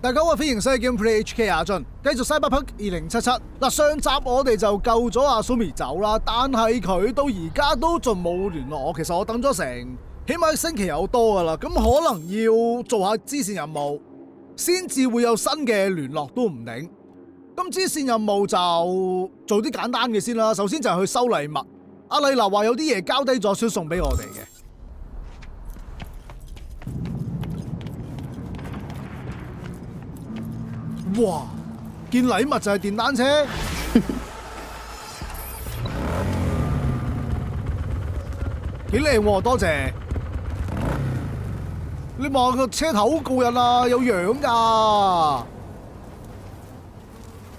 大家好，歡迎收睇 Gameplay HK 阿俊，繼續 Cyberpunk 2077。嗱，上集我哋就救咗阿 Sumi 走啦，但係佢到而家都仲冇聯絡我。其實我等咗成起碼1星期有多噶啦，咁可能要做下支線任務，先至會有新嘅聯絡都唔定。咁支線任務就做啲簡單嘅先啦。首先就係去收禮物。阿麗娜話有啲嘢交低咗，想送俾我哋嘅。哇！件禮物就係電單車，幾靚喎，多謝。你望下個車頭好過癮啊，有樣㗎，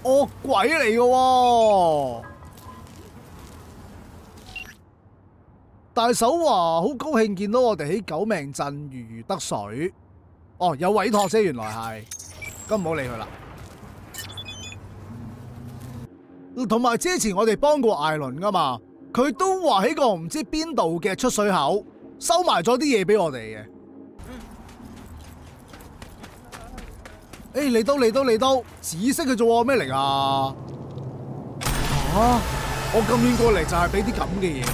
惡鬼嚟㗎喎。大手話好高興見到我哋喺狗命鎮如魚得水。哦，有委託啫，原來係，咁唔好理佢啦。同埋之前我哋幫過艾倫噶嘛，佢都話喺個唔知邊度嘅出水口收埋咗啲嘢俾我哋嘅。嚟到，紫色嘅啫喎，咩嚟㗎？我咁遠過嚟就係俾啲咁嘅嘢，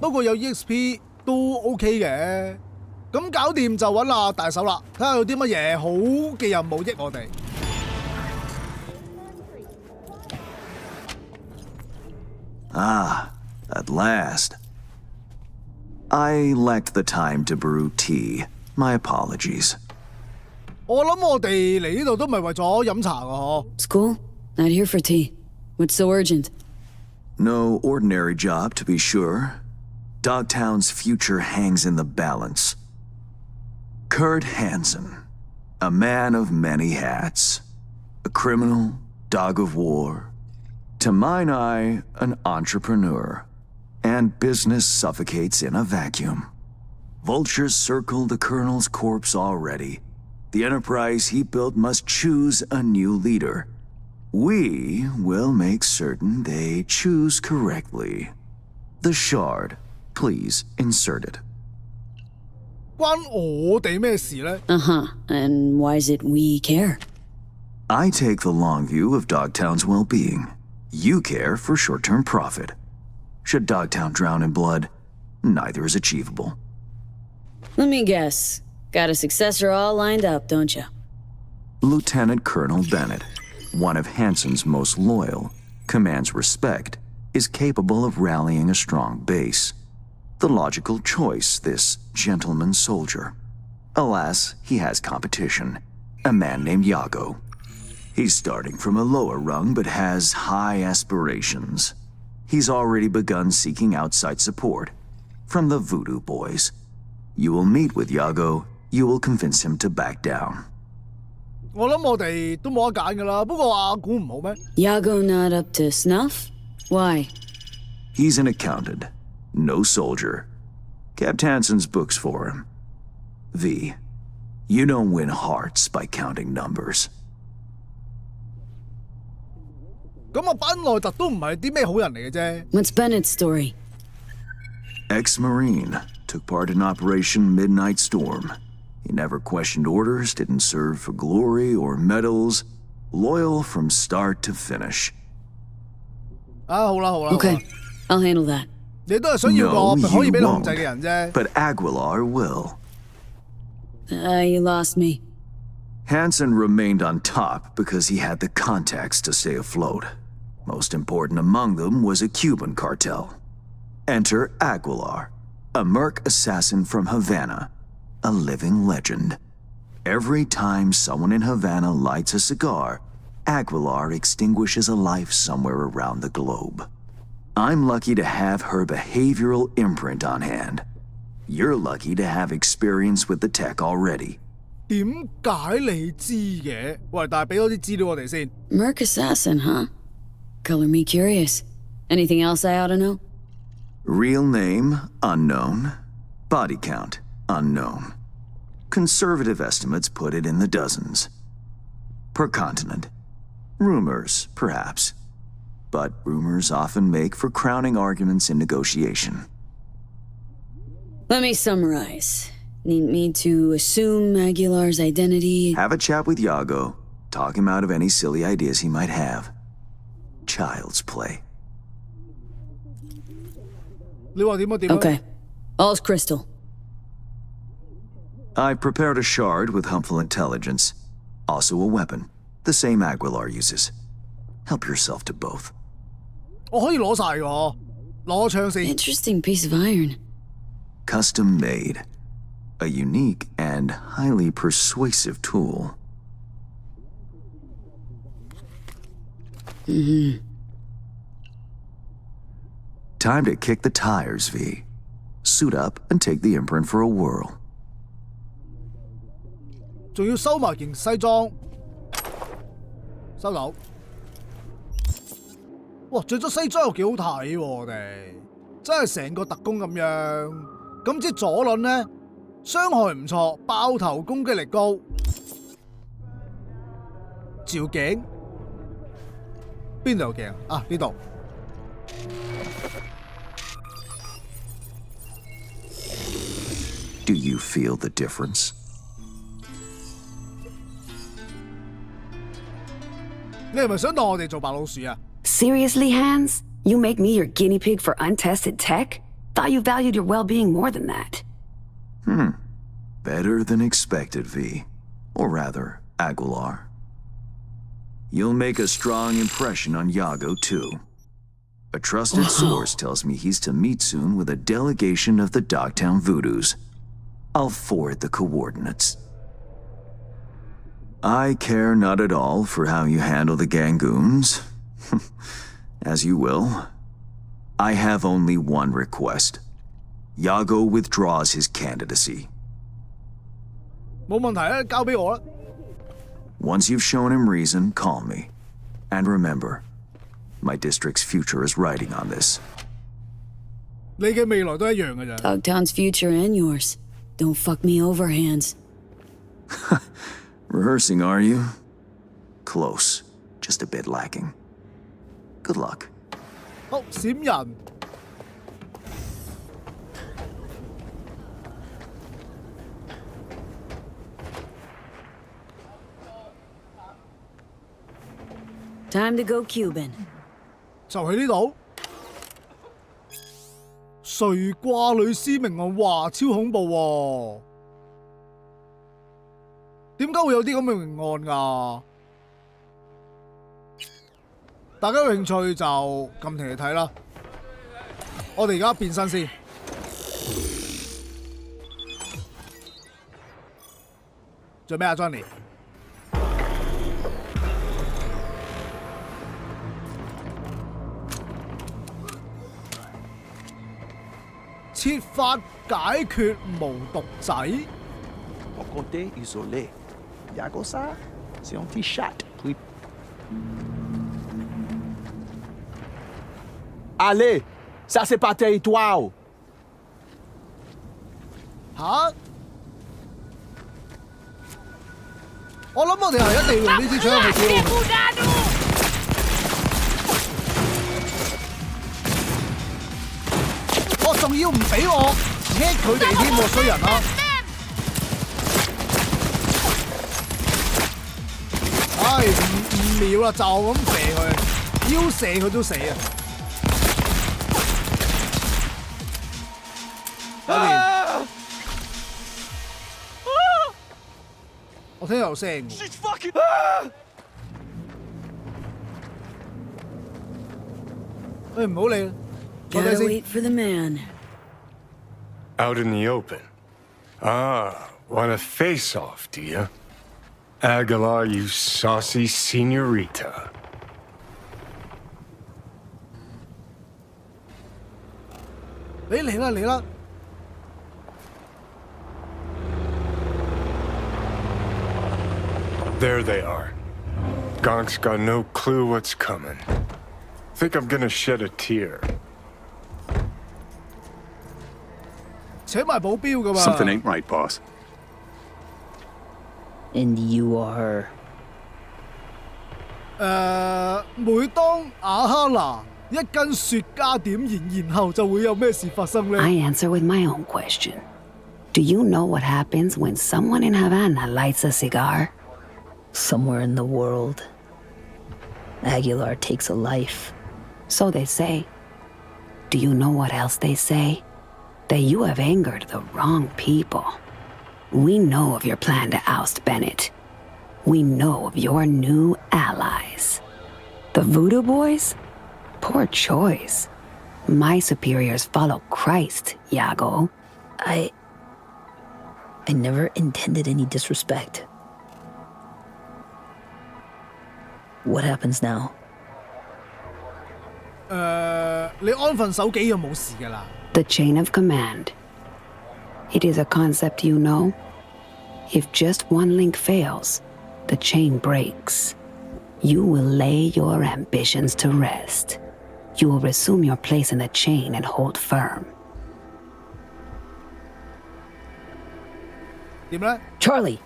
不過有 EXP 都 OK 嘅。咁搞掂就揾阿大手啦，睇下有啲乜嘢好嘅任務益我哋。Ah, at last. I lacked the time to brew tea. My apologies. 我諗我哋嚟呢度都唔係為咗飲茶㗎嗬。It's cool. Not here for tea. What's so urgent? No ordinary job, to be sure. Dogtown's future hangs in the balance. Kurt Hansen, a man of many hats. A criminal, dog of war. To mine eye, an entrepreneur. And business suffocates in a vacuum. Vultures circle the colonel's corpse already. The enterprise he built must choose a new leader. We will make certain they choose correctly. The shard, please insert it. 關我哋咩事呢？ And why is it we care? I take the long view of Dogtown's well-being. You care for short-term profit. Should Dogtown drown in blood, neither is achievable. Let me guess. Got a successor all lined up, don't you? Lieutenant Colonel Bennett, one of Hansen's most loyal, commands respect, is capable of rallying a strong base. The logical choice, this gentleman soldier. Alas, he has competition, a man named Yago. He's starting from a lower rung but has high aspirations. He's already begun seeking outside support from the Voodoo Boys. You will meet with Yago. You will convince him to back down. 我諗我哋都冇得揀㗎啦，不過阿估唔好咩？ Yago not up to snuff? Why? He's an accountant, no soldier. Kept Hansen's books for him. V, you don't win hearts by counting numbers. 咁啊，班內特都唔係啲咩好人嚟嘅啫。 What's Bennett's story? Ex-Marine, took part in Operation Midnight Storm. He never questioned orders, didn't serve for glory or medals. Loyal from start to finish. 好啦。 Okay, I'll handle that. 你都係想要個 No, 可以俾你 you 控制嘅人啫。 But Aguilar will. You lost me. Hansen remained on top because he had the contacts to stay afloat. Most important among them was a Cuban cartel. Enter Aguilar, a merc assassin from Havana, a living legend. Every time someone in Havana lights a cigar, Aguilar extinguishes a life somewhere around the globe. I'm lucky to have her behavioral imprint on hand. You're lucky to have experience with the tech already. 點解你知嘅？喂，但係俾多啲資料我哋先。 Merc assassin, huh? Color me curious. Anything else I ought to know? Real name, unknown. Body count, unknown. Conservative estimates put it in the dozens. Per continent. Rumors, perhaps. But rumors often make for crowning arguments in negotiation. Let me summarize. Need me to assume Aguilar's identity. Have a chat with Yago. Talk him out of any silly ideas he might have. Child's play. 你話點啊點啊 Okay. All's crystal. I've prepared a shard with harmful intelligence. Also a weapon. The same Aguilar uses. Help yourself to both. 我可以攞晒㗎，攞槍先。 Interesting piece of iron. Custom made. A unique and highly persuasive tool. Time to kick the tires, V. Suit up and take the imprint for a whirl. 仲要收埋件西裝，收到。哇，着咗西裝又幾好睇喎，我哋真係成個特工咁樣。咁支左輪呢，傷害唔錯，爆頭攻擊力高。照鏡邊度有鏡啊？呢度。Do you feel the difference? 你係咪想當我哋做白老鼠啊？ Seriously, Hans? You make me your guinea pig for untested tech? Thought you valued your well-being more than that. Better than expected, V. Or rather, Aguilar. You'll make a strong impression on Yago, too. A trusted source tells me he's to meet soon with a delegation of the Dogtown Voodoos. I'll forward the coordinates. I care not at all for how you handle the Gangoons. As you will. I have only one request. Yago withdraws his candidacy. 冇問題啊，交俾我啦。 Once you've shown him reason, call me. And remember, my district's future is riding on this. 你嘅未來都一樣嘅咋。 Dogtown's future and yours. Don't fuck me over, Hans. Rehearsing, are you? Close. Just a bit lacking. Good luck. 好，閃人。Time to go Cuban. 就喺呢度。誰掛女屍命案，哇，超恐怖喎！點解會有啲咁嘅命案㗎？大家有興趣就撳停嚟睇啦。我哋而家變身先。做咩啊 ，Johnny？ 設法解決無毒仔。 Ton côté isolé. Yago ça, c'est un petit chat. Oui. Allez, ça c'est pas territoire. 吓？我諗我哋係一定要用呢支槍去挑。我仲要唔俾我 hit 佢哋添喎，衰人啊！唉，唔秒啦，就咁射佢，腰射佢都死啊！搞掂。我聽有聲喎。誒唔好理啦，坐低 Gotta 先。 wait for the man. Out in the open. Ah, want a face-off, do you? Aguilar, you saucy senorita. 你嚟啦嚟啦！ There they are. Gonk's got no clue what's coming. Think I'm gonna shed a tear. 請埋保鏢噶嘛。 Something ain't right, boss. And you are... 每當亞哈娜一根雪茄點燃，然後就會有咩事發生呢？ I answer with my own question. Do you know what happens when someone in Havana lights a cigar? Somewhere in the world, Aguilar takes a life. So they say. Do you know what else they say? That you have angered the wrong people. We know of your plan to oust Bennett. We know of your new allies. The Voodoo Boys? Poor choice. My superiors follow Christ, Iago. I never intended any disrespect. What happens now? 你安分守己就冇事㗎啦。 The chain of command. It is a concept you know. If just one link fails, the chain breaks. You will lay your ambitions to rest. You will resume your place in the chain and hold firm. 點呢？ Charlie!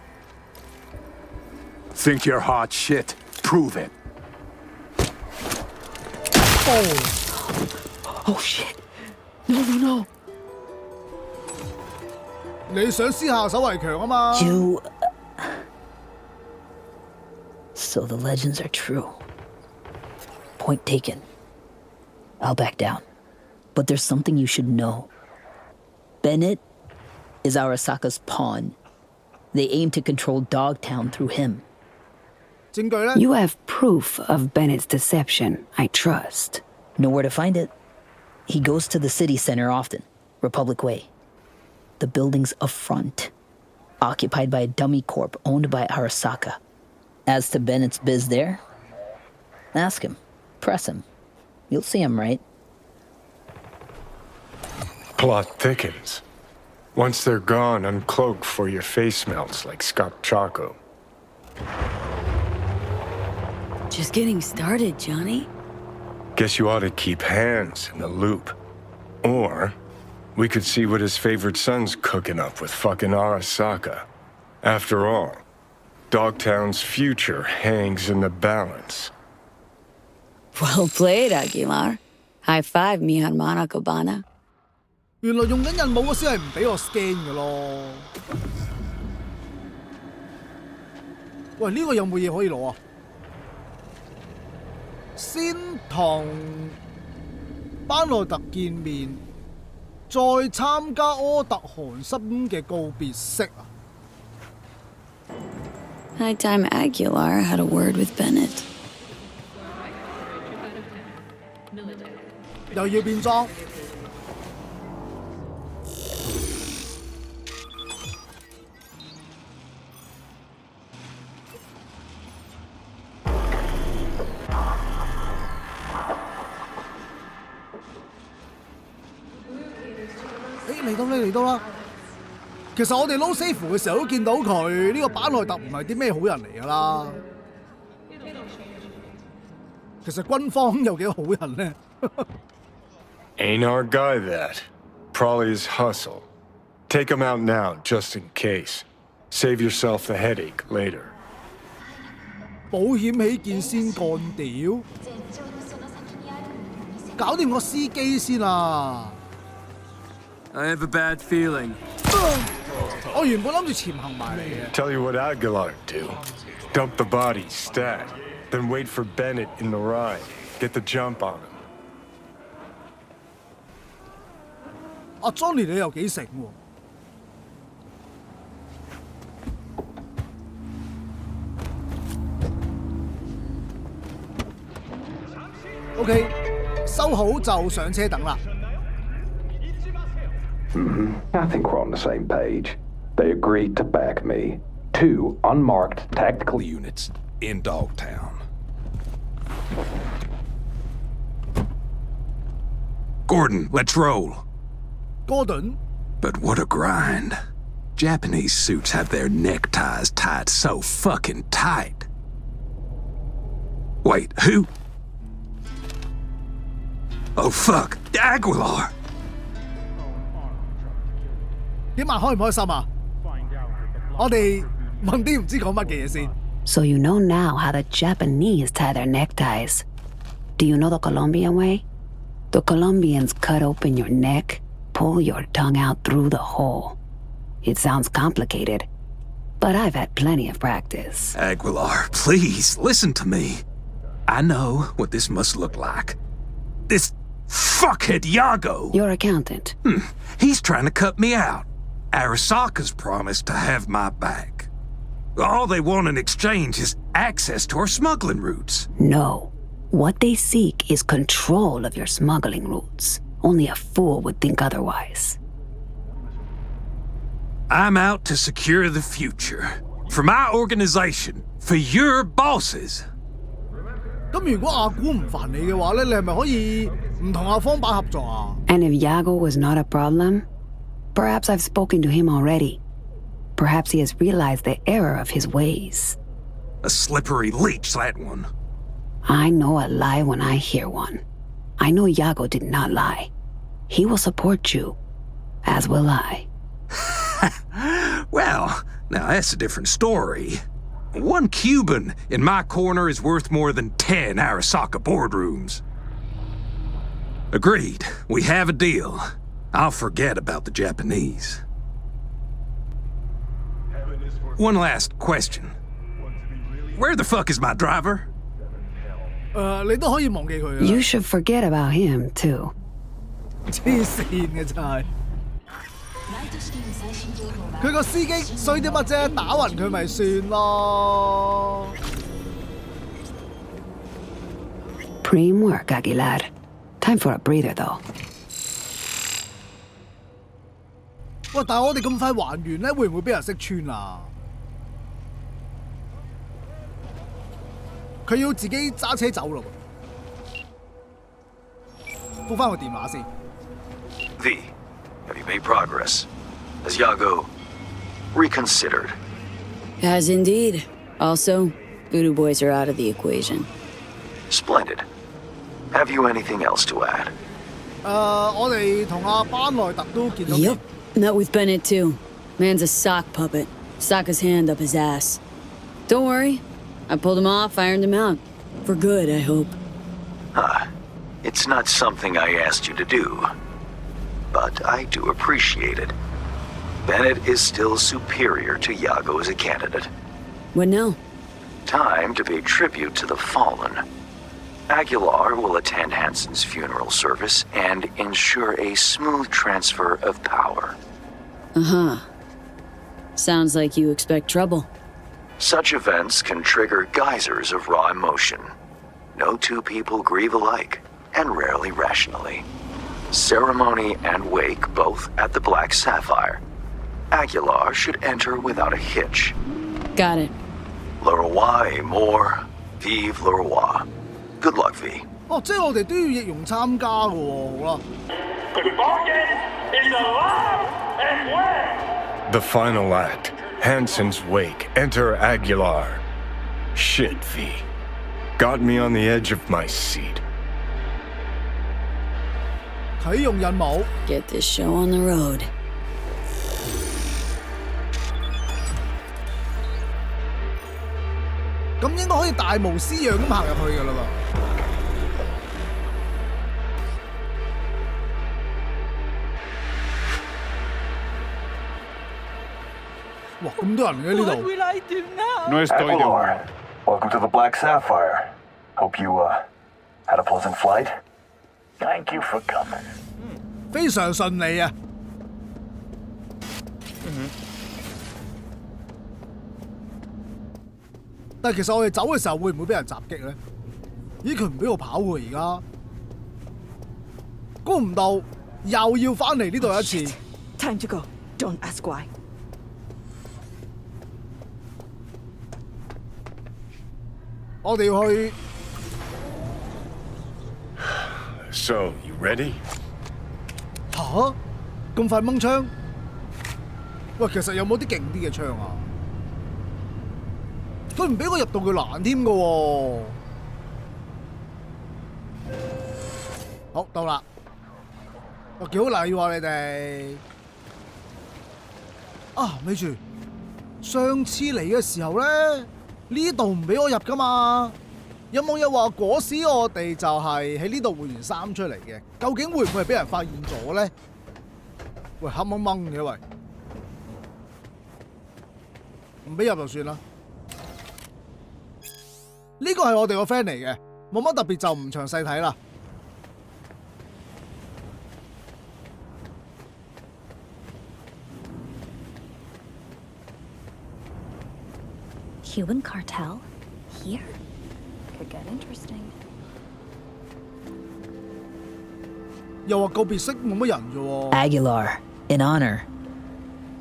Think you're hot shit? Prove it. Oh shit! No! 你想私下手為強啊嘛？ You... So the legends are true. Point taken. I'll back down. But there's something you should know. Bennett is Arasaka's pawn. They aim to control Dogtown through him. 證據呢？ You have proof of Bennett's deception, I trust. Know where to find it? He goes to the city center often, Republic Way. The building's a front, occupied by a dummy corp owned by Arasaka. As to Bennett's biz there, ask him, press him. You'll see him right. Plot thickens. Once they're gone, uncloak before your face melts like Scott Choco. Just getting started, Johnny. Guess you ought to keep hands in the loop. Or we could see what his favorite son's cooking up with fucking Arasaka. After all, Dogtown's future hangs in the balance. Well played, Aguilar. High five, mi hermana Cubana. 原來用緊印武嗰時係唔俾我 scan 嘅咯。喂，呢個有冇嘢可以攞啊？先同班內特見面，再參加柯特韓森嘅告別式啊！ High time Aguilar had a word with Bennett. 又要變裝。嚟到啦！其實我哋撈 safe 嘅時候都見到佢呢個班內特唔係啲咩好人嚟㗎啦。其實軍方有幾個好人呢？ Ain't our guy that. Probably his hustle. Take him out now, just in case. Save yourself the headache later. 保險起見先幹屌，搞掂個司機先啊！ I have a bad feeling. 我原本諗住潛行埋嚟嘅。 Tell you what Aguilar do. Dump the body, stat. Then wait for Bennett in the ride. Get the jump on him. 阿 Johnny 你又幾醒喎 ？OK， 收好就上車等啦。 I think we're on the same page. They agreed to back me. 2 unmarked tactical units in Dogtown. Gordon, let's roll. Gordon? But what a grind. Japanese suits have their neckties tied so fucking tight. Wait, who? Oh fuck, Aguilar! 點啊？開唔開心啊？我哋問啲唔知講乜嘅嘢先。 So you know now how the Japanese tie their neckties. Do you know the Colombian way? The Colombians cut open your neck, pull your tongue out through the hole. It sounds complicated, but I've had plenty of practice. Aguilar, please, listen to me. I know what this must look like. This fuckhead Iago. Your accountant. He's trying to cut me out. Arasaka's promised to have my back. All they want in exchange is access to our smuggling routes. No. What they seek is control of your smuggling routes. Only a fool would think otherwise. I'm out to secure the future. For my organization. For your bosses. 咁如果阿古唔煩你嘅話咧，你係咪可以唔同阿方伯合作啊？ And if Iago was not a problem, perhaps I've spoken to him already. Perhaps he has realized the error of his ways. A slippery leech, that one. I know a lie when I hear one. I know Iago did not lie. He will support you, as will I. Well, now that's a different story. One Cuban in my corner is worth more than 10 Arasaka boardrooms. Agreed. We have a deal. I'll forget about the Japanese. One last question. Where the fuck is my driver? 你都可以忘記佢㗎。 You should forget about him, too. 黐線嘅真係。佢個司機衰啲乜啫？打暈佢咪算咯。Prime work, Aguilar. Time for a breather, though. 喂，但係我哋咁快還完咧，會唔會俾人識穿啊？佢要自己揸車走咯。覆返個電話先。 V, have you made progress? Has Iago reconsidered? Has indeed. Also, voodoo boys are out of the equation. Splendid. Have you anything else to add? 我哋同阿班內特都見到面。 Yep, met with Bennett too. Man's a sock puppet. Sokka's hand up his ass. Don't worry. I pulled him off, ironed him out. For good, I hope. It's not something I asked you to do, but I do appreciate it. Bennett is still superior to Iago as a candidate. What now? Time to pay tribute to the fallen. Aguilar will attend Hansen's funeral service and ensure a smooth transfer of power. Uh-huh. Sounds like you expect trouble. Such events can trigger geysers of raw emotion. No two people grieve alike, and rarely rationally. Ceremony and wake both at the Black Sapphire. Aguilar should enter without a hitch. Got it. Le roi est mort, vive le roi. Good luck, V. 哦，即係我哋都要易容參加嘅喎，好啦。 The final act. Hansen's wake. Enter Aguilar. Shit, V. Got me on the edge of my seat. 啟用任務。 Get this show on the road. 咁應該可以大無私樣咁行入去㗎啦噃。哇，咁多人嘅呢度。 No estoy de acuerdo. Welcome to the Black Sapphire. Hope you, had a pleasant flight. Thank you for coming. 非常順利啊！但係其實我哋走嘅時候會唔會俾人襲擊咧？咦，佢唔俾我跑喎而家，估唔到又要翻嚟呢度一次。Time to go. Don't ask why. 我哋要去。 So, you ready? 吓？咁快掹槍？喂，其實有冇啲勁啲嘅槍啊？佢唔俾我入到佢欄添㗎喎。好，到啦。哇，幾好禮喎你哋。啊，咪住，上次嚟嘅時候咧，呢度唔俾我入㗎嘛。有網友話嗰時我哋就係喺呢度換完衫出嚟嘅，究竟會唔會係俾人發現咗咧？喂，黑掹掹嘅喂，唔俾入就算啦。呢個係我哋個 friend 嚟嘅，冇乜特別就唔詳細睇啦。Cuban cartel? Here? Could get interesting. 又話告別式冇乜人啫喎。Aguilar, in honor,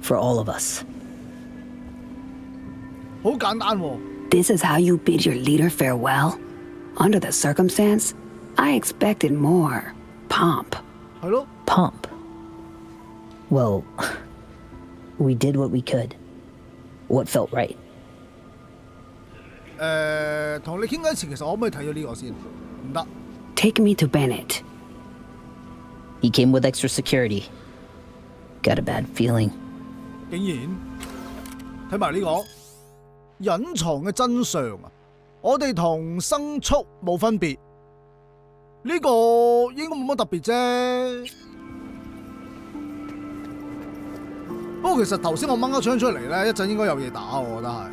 for all of us. 好簡單喎。This is how you bid your leader farewell? Under the circumstance, I expected more pomp. 係咯。Pomp. Well, we did what we could. What felt right. 同你傾偈前，其實我可唔可以睇咗呢個先？唔得。Take me to Bennett. He came with extra security. Got a bad feeling. 竟然睇埋呢個隱藏嘅真相啊！我哋同牲畜冇分別，呢個應該冇乜特別啫。不過其實頭先我掹一槍出嚟咧，一陣應該有嘢打，我覺得係。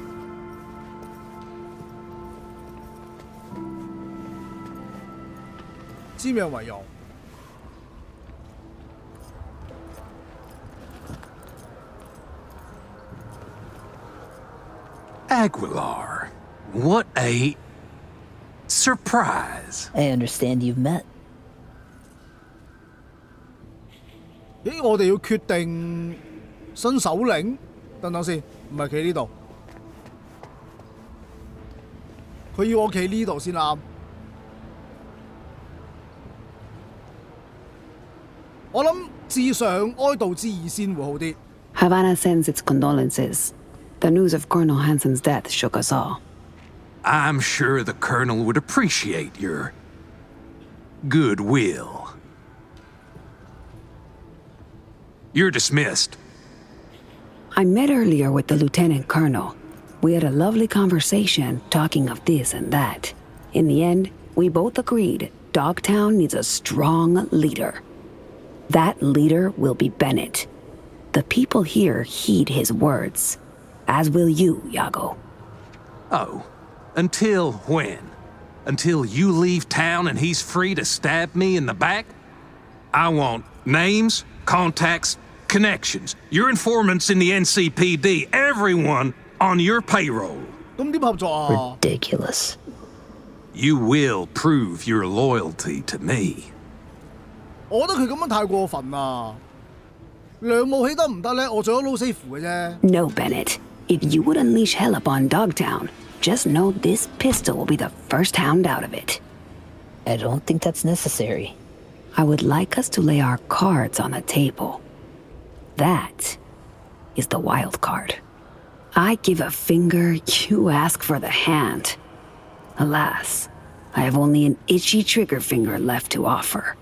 瞻仰為用。Aguilar, what a surprise. I understand you've met. 咦，我哋要決定新首領？等等先，唔係企呢度，佢要我企呢度先啱。我諗致上哀悼之意先會好啲。Havana sends its condolences. The news of Colonel Hansen's death shook us all. I'm sure the Colonel would appreciate your goodwill. You're dismissed. I met earlier with the Lieutenant Colonel. We had a lovely conversation talking of this and that. In the end, we both agreed Dogtown needs a strong leader. That leader will be Bennett. The people here heed his words. As will you, Iago. Oh, until when? Until you leave town and he's free to stab me in the back? I want names, contacts, connections, your informants in the NCPD, everyone on your payroll. Ridiculous. You will prove your loyalty to me. 我覺得佢咁樣太過分啦！梁武起得唔得咧？我做咗撈 safe 嘅啫。No, Bennett. If you would unleash hell upon Dogtown, just know this pistol will be the first hound out of it. I don't think that's necessary. I would like us to lay our cards on the table. That is the wild card. I give a finger, you ask for the hand. Alas, I have only an itchy trigger finger left to offer.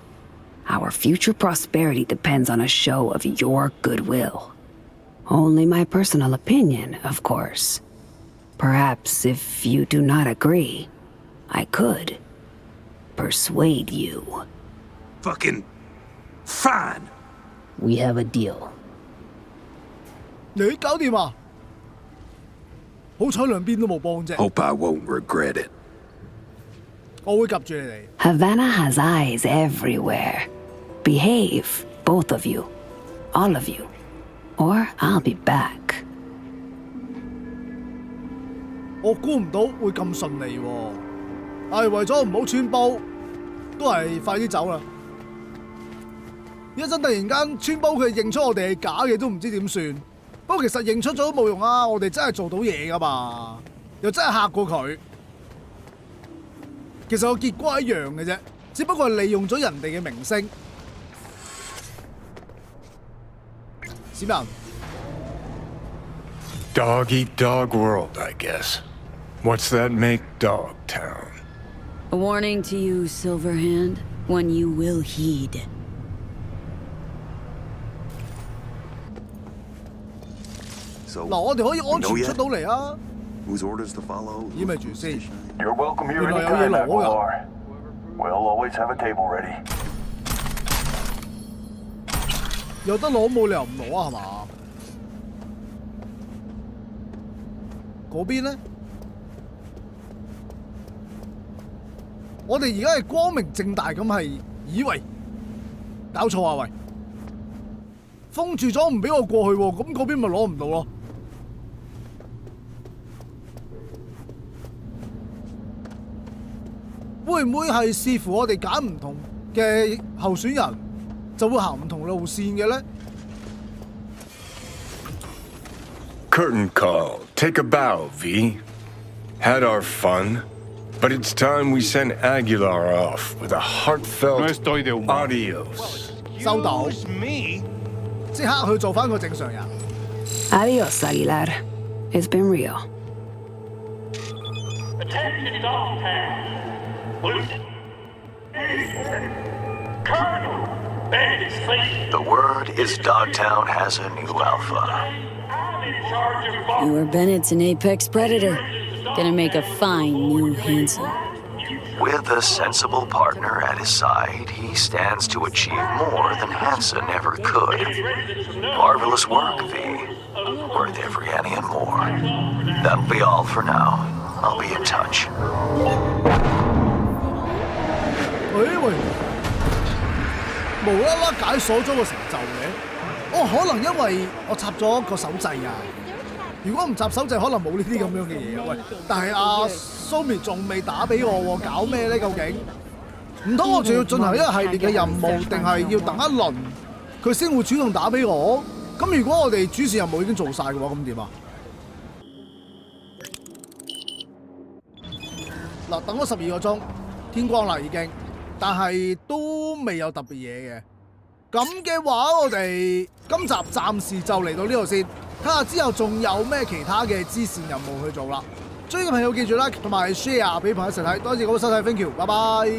Our future prosperity depends on a show of your goodwill. Only my personal opinion, of course. Perhaps if you do not agree, I could persuade you. Fucking fine. We have a deal. 你搞掂啊？好彩兩邊都冇幫啫。Hope I won't regret it. 我會及住你哋。Havana has eyes everywhere. Behave, both of you. All of you. Or I'll be back. 我估唔到會咁順利喎。係為咗唔好穿煲，都係快啲走啦。一陣突然間穿煲佢認出我哋係假嘅，都唔知點算。不過其實認出咗都冇用啊！我哋真係做到嘢噶嘛，又真係嚇過佢。其實個結果一樣嘅啫，只不過係利用咗人哋嘅名聲。市民 Dog eat dog world, I guess. What's that make Dogtown? A warning to you, Silverhand, one you will heed. 嗱，我哋可以安全出到嚟啊！ Whose orders to follow? 意味住先。 You're welcome here 原來有嘢 anytime, 攞㗎。 Aguilar. We'll always have a table ready. 有得攞冇理由唔攞啊，係嘛？嗰邊咧？我哋而家係光明正大咁係以為搞錯啊喂！封住咗唔俾我過去喎，咁嗰邊咪攞唔到咯？會唔會係視乎我哋揀唔同嘅候選人，就會行唔同路線嘅咧？ Curtain call. Take a bow, V. Had our fun, but it's time we send Aguilar off with a heartfelt adios. 收到。即刻去做翻個正常人。 Adios, Aguilar. It's been real. Attention Dogtown. Colonel Bandit Slate. The word is Dogtown has a new alpha. You are Bennett's an apex predator. Gonna make a fine new Hanson. With a sensible partner at his side, he stands to achieve more than Hansen ever could. Marvelous work, V. Worth every penny and more. That'll be all for now. I'll be in touch. 喂，無啦啦解鎖咗個成就嘅，哦，可能因為我插咗個手掣啊。如果唔插手掣，可能冇呢啲咁樣嘅嘢啊。喂，但係阿蘇咪仲未打俾我喎，搞咩咧？究竟？唔通我仲要進行一個系列嘅任務，定係要等一輪佢先會主動打俾我？咁如果我哋主線任務已經做晒嘅話，咁點啊？嗱，等咗12個鐘，天光啦已經。但係都未有特別嘢嘅，咁嘅話我哋今集暫時就嚟到呢度先，睇下之後仲有咩其他嘅支線任務去做啦。中意嘅朋友記住 Like 同埋 Share 俾朋友一齊睇，多謝各位收睇 ，Thank you，拜拜。